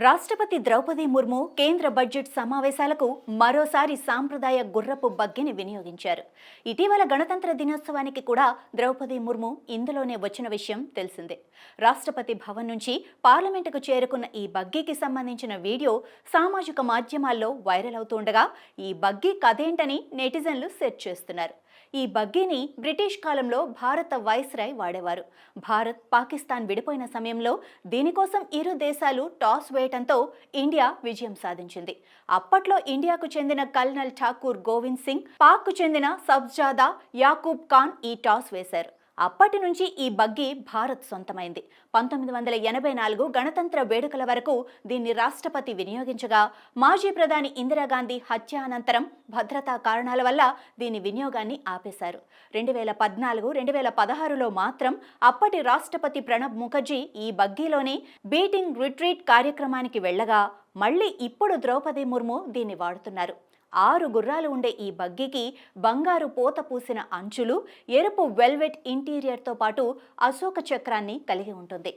రాష్ట్రపతి ద్రౌపది ముర్ము కేంద్ర బడ్జెట్ సమావేశాలకు మరోసారి సాంప్రదాయ గుర్రపు బగ్గిని వినియోగించారు. ఇటీవల గణతంత్ర దినోత్సవానికి కూడా ద్రౌపది ముర్ము ఇందులోనే వచ్చిన విషయం తెలిసిందే. రాష్ట్రపతి భవన్ నుంచి పార్లమెంటుకు చేరుకున్న ఈ బగ్గీకి సంబంధించిన వీడియో సామాజిక మాధ్యమాల్లో వైరల్ అవుతుండగా ఈ బగ్గీ కథేంటని నెటిజన్లు సెర్చ్ చేస్తున్నారు. ఈ బగ్గీని బ్రిటిష్ కాలంలో భారత వైస్రాయ్ వాడేవారు. భారత్, పాకిస్తాన్ విడిపోయిన సమయంలో దీనికోసం ఇరు దేశాలు టాస్ వేయటంతో ఇండియా విజయం సాధించింది. అప్పట్లో ఇండియాకు చెందిన కల్నల్ ఠాకూర్ గోవింద్ సింగ్, పాక్కు చెందిన సబ్జాదా యాకూబ్ ఖాన్ ఈ టాస్ వేశారు. అప్పటి నుంచి ఈ బగ్గీ భారత్ సొంతమైంది. 1984 గణతంత్ర వేడుకల వరకు దీన్ని రాష్ట్రపతి వినియోగించగా, మాజీ ప్రధాని ఇందిరాగాంధీ హత్య అనంతరం భద్రతా కారణాల వల్ల దీని వినియోగాన్ని ఆపేశారు. 2014, 2016లో మాత్రం అప్పటి రాష్ట్రపతి ప్రణబ్ ముఖర్జీ ఈ బగ్గీలోనే బీటింగ్ రిట్రీట్ కార్యక్రమానికి వెళ్లగా, మళ్లీ ఇప్పుడు ద్రౌపది ముర్ము దీన్ని వాడుతున్నారు. 6 గుర్రాలు ఉండే ఈ బగ్గీకి బంగారు పోత పూసిన అంచులు, ఎరుపు వెల్వెట్ ఇంటీరియర్తో పాటు అశోక చక్రాన్ని కలిగి ఉంటుంది.